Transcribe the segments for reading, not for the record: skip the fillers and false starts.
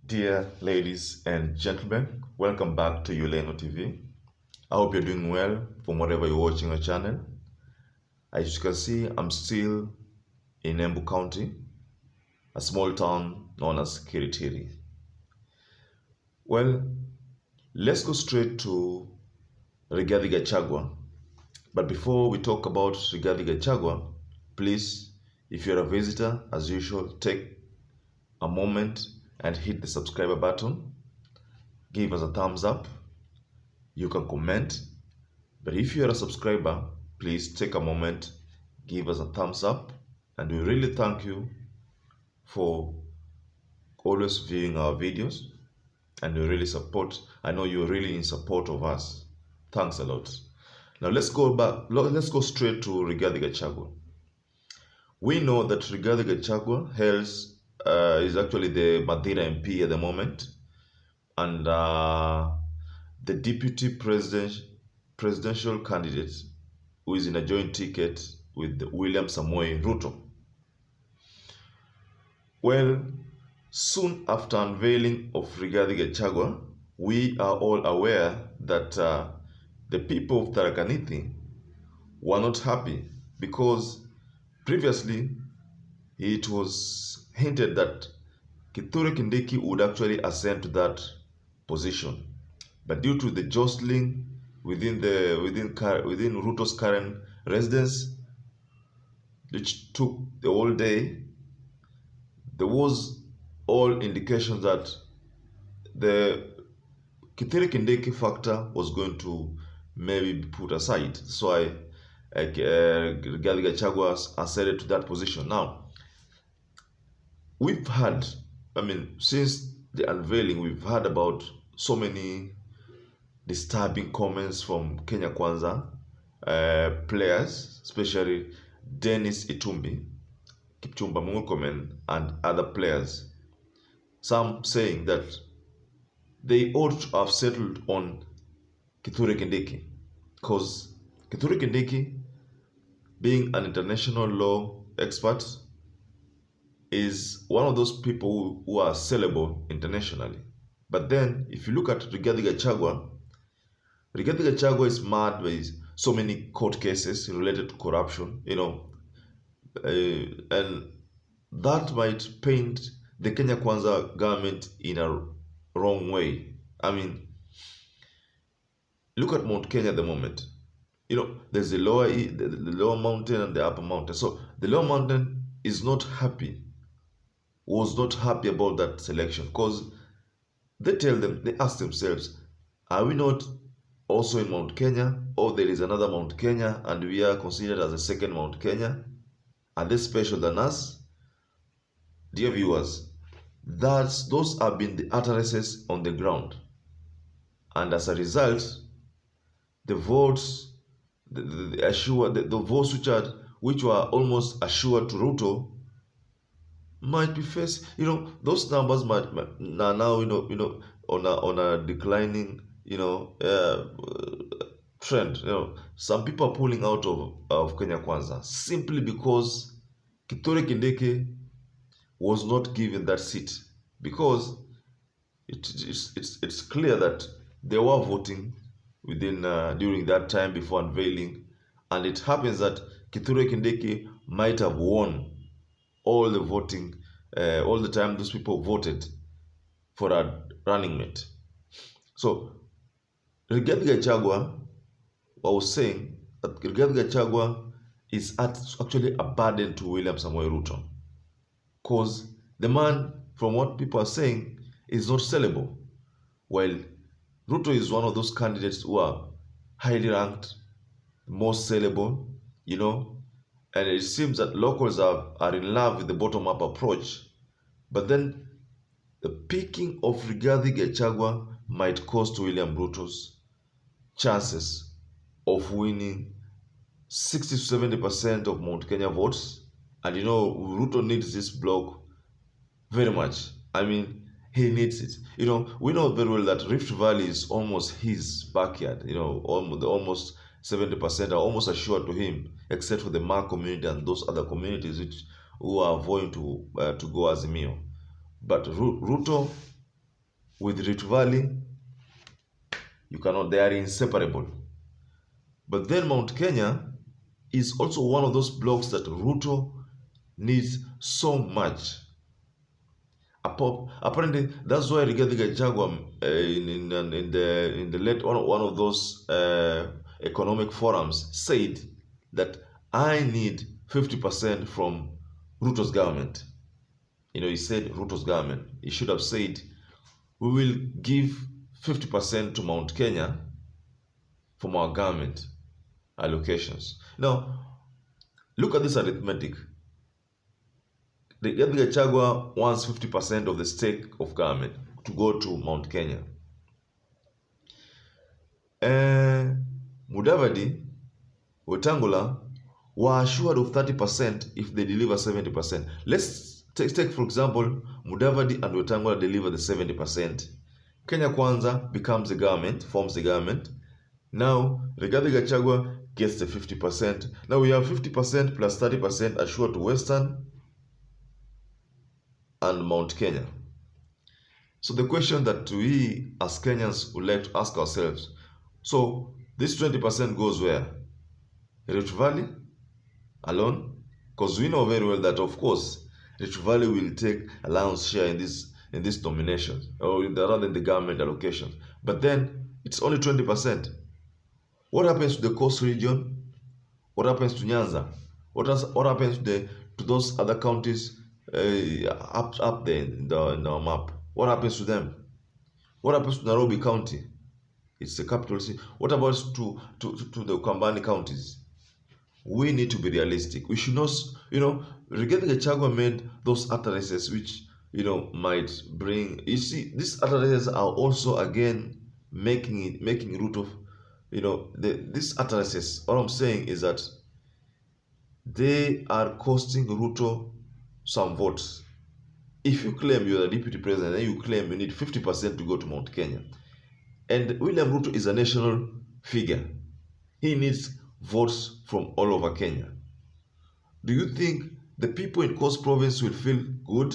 Dear ladies and gentlemen, welcome back to Yuleno TV. I hope you're doing well from wherever you're watching our channel. As you can see, I'm still in Embu County, a small town known as Kiritiri. Well, let's go straight to Rigathi Gachagua. But before we talk about Rigathi Gachagua, please, if you're a visitor, as usual, take a moment and hit the subscriber button. Give us a thumbs up. You can comment. But if you're a subscriber, please take a moment, give us a thumbs up, and we really thank you for always viewing our videos, and you really support. I know you're really in support of us. Thanks a lot. Now let's go straight to Rigathi Gachagua. We know that Rigathi Gachagua is actually the Madeira MP at the moment, and the deputy presidential candidate who is in a joint ticket with William Samoei Ruto. Well, soon after unveiling of Rigathi Gachagua, we are all aware that the people of Tharaka Nithi were not happy because previously it was hinted that Kithure Kindiki would actually ascend to that position. But due to the jostling within Ruto's current residence, which took the whole day, there was all indications that the Kithure Kindiki factor was going to maybe be put aside. So Rigathi Gachagua ascended to that position. Now, we've had, since the unveiling, we've heard about so many disturbing comments from Kenya Kwanza players, especially Denis, Itumbi, Kipchumba Murkomen, and other players. Some saying that they ought to have settled on Kithure Kindiki because Kithure Kindiki, being an international law expert, is one of those people who are sellable internationally. But then, if you look at Rigathi Gachagua is marred by so many court cases related to corruption, and that might paint the Kenya Kwanza government in a wrong way. Look at Mount Kenya at the moment. There's the lower mountain and the upper mountain. So the lower mountain was not happy about that selection because they ask themselves, are we not also in Mount Kenya, or there is another Mount Kenya and we are considered as a second Mount Kenya? Are they special than us? Dear viewers, those have been the utterances on the ground. And as a result, the votes, the votes which were almost assured to Ruto might be faced. Those numbers might now on a declining trend. Some people are pulling out of Kenya Kwanza simply because Kithure Kindiki was not given that seat, because it's clear that they were voting within during that time before unveiling, and it happens that Kithure Kindiki might have won all the voting, all the time those people voted for a running mate. So Rigathi Gachagua was saying that Rigathi Gachagua is actually a burden to William Samoei Ruto, because the man, from what people are saying, is not sellable, while Ruto is one of those candidates who are highly ranked, most sellable, and it seems that locals are in love with the bottom-up approach. But then the picking of Rigathi Gachagua might cost William Ruto's chances of winning 60 to 70% of Mount Kenya votes. And Ruto needs this block very much. He needs it. We know very well that Rift Valley is almost his backyard. Almost 70% are almost assured to him, except for the Ma community and those other communities who are going to go Azimio. But Ruto with Rift Valley, you cannot, they are inseparable. But then Mount Kenya is also one of those blocks that Ruto needs so much. Apparently, that's why Rigathi Gachagua in the late one of those economic forums said that I need 50% from Ruto's government. He said Ruto's government. He should have said we will give 50% to Mount Kenya from our government allocations. Now, look at this arithmetic. Rigathi Gachagua wants 50% of the stake of government to go to Mount Kenya. Mudavadi, Wetangula were assured of 30% if they deliver 70%. Let's take for example, Mudavadi and Wetangula deliver the 70%. Kenya Kwanza becomes the government, forms the government. Now, Rigathi Gachagua gets the 50%. Now we have 50% plus 30% assured to Western and Mount Kenya. So the question that we as Kenyans would like to ask ourselves, so this 20% goes where? Rift Valley alone? Because we know very well that, of course, Rift Valley will take a lion's share in this nomination, or rather in the government allocation. But then it's only 20%. What happens to the coast region? What happens to Nyanza? What happens to those other counties up there in our map? What happens to them? What happens to Nairobi County? It's the capital city. What about to the Ukambani counties? We need to be realistic. We should not, Rigathi Gachagua made those utterances which, might bring, these utterances are also again making root of, these utterances, all I'm saying is that they are costing Ruto some votes. If you claim you're the deputy president and you claim you need 50% to go to Mount Kenya, and William Ruto is a national figure, he needs votes from all over Kenya. Do you think the people in Coast Province will feel good?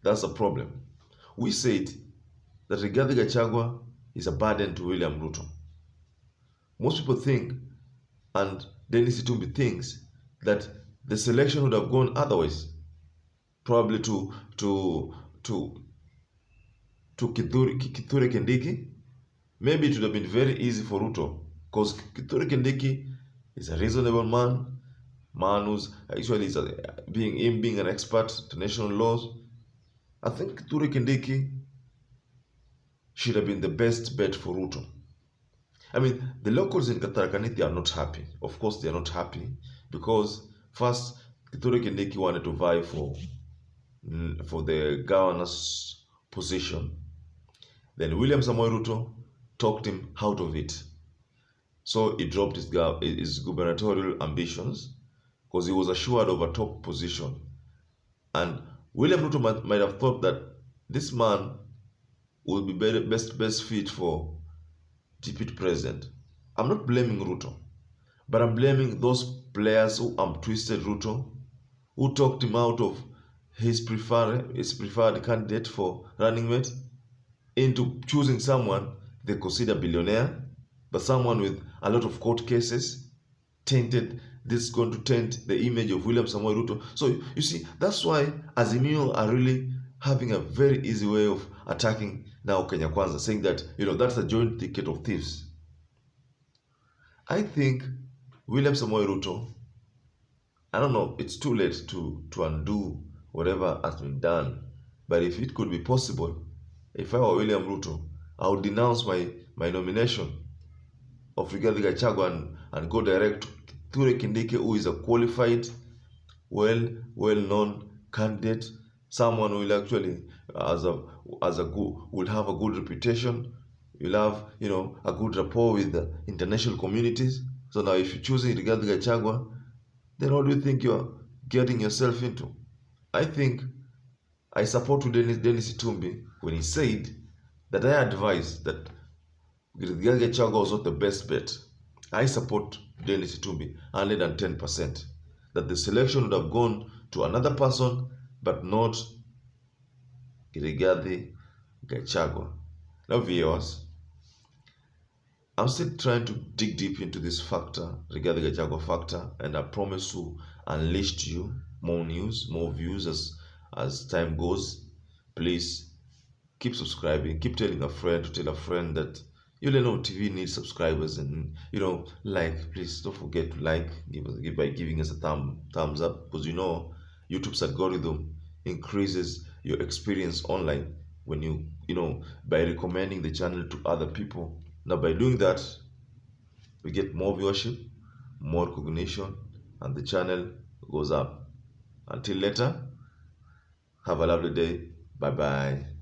That's a problem. We said that Rigathi Gachagua is a burden to William Ruto. Most people think, and Denis Itumbi thinks, that the selection would have gone otherwise, probably to Kithure Kindiki. Maybe it would have been very easy for Ruto, because Kithure Kindiki is a reasonable man who's actually being an expert to national laws. I think Kithure Kindiki should have been the best bet for Ruto. I mean, the locals in Tharaka-Nithi are not happy. Of course, they are not happy because first, Kithure Kindiki wanted to vie for the governor's position. Then William Samoei Ruto talked him out of it. So he dropped his gubernatorial ambitions because he was assured of a top position. And William Ruto might have thought that this man would be best fit for deputy president. I'm not blaming Ruto, but I'm blaming those players who twisted Ruto, who talked him out of his preferred candidate for running mate into choosing someone they consider billionaire, but someone with a lot of court cases. This is going to taint the image of William Samoei Ruto. So you see, that's why Azimio are really having a very easy way of attacking now Kenya Kwanza, saying that, that's a joint ticket of thieves. I think William Samoei Ruto, I don't know, it's too late to undo whatever has been done. But if it could be possible, if I were William Ruto, I would denounce my nomination of Rigathi Gachagua and go direct to Kithure Kindiki, who is a qualified, well-known candidate, someone who will actually will have a good reputation. You'll have a good rapport with the international communities. So now, if you're choosing Rigathi Gachagua, then what do you think you're getting yourself into? I think I support Denis Itumbi when he said that I advise that Rigathi Gachagua was not the best bet. I support Denis Itumbi 110%. That the selection would have gone to another person, but not Rigathi Gachagua. Now, viewers, I'm still trying to dig deep into this factor, Rigathi Gachagua factor, and I promise to unleash to you more news, more views as time goes. Please keep subscribing, keep telling a friend to tell a friend that TV needs subscribers, and like, please don't forget to like, give by giving us a thumbs up, because YouTube's algorithm increases your experience online when by recommending the channel to other people. Now, by doing that, we get more viewership, more recognition, and the channel goes up. Until later, have a lovely day. Bye bye.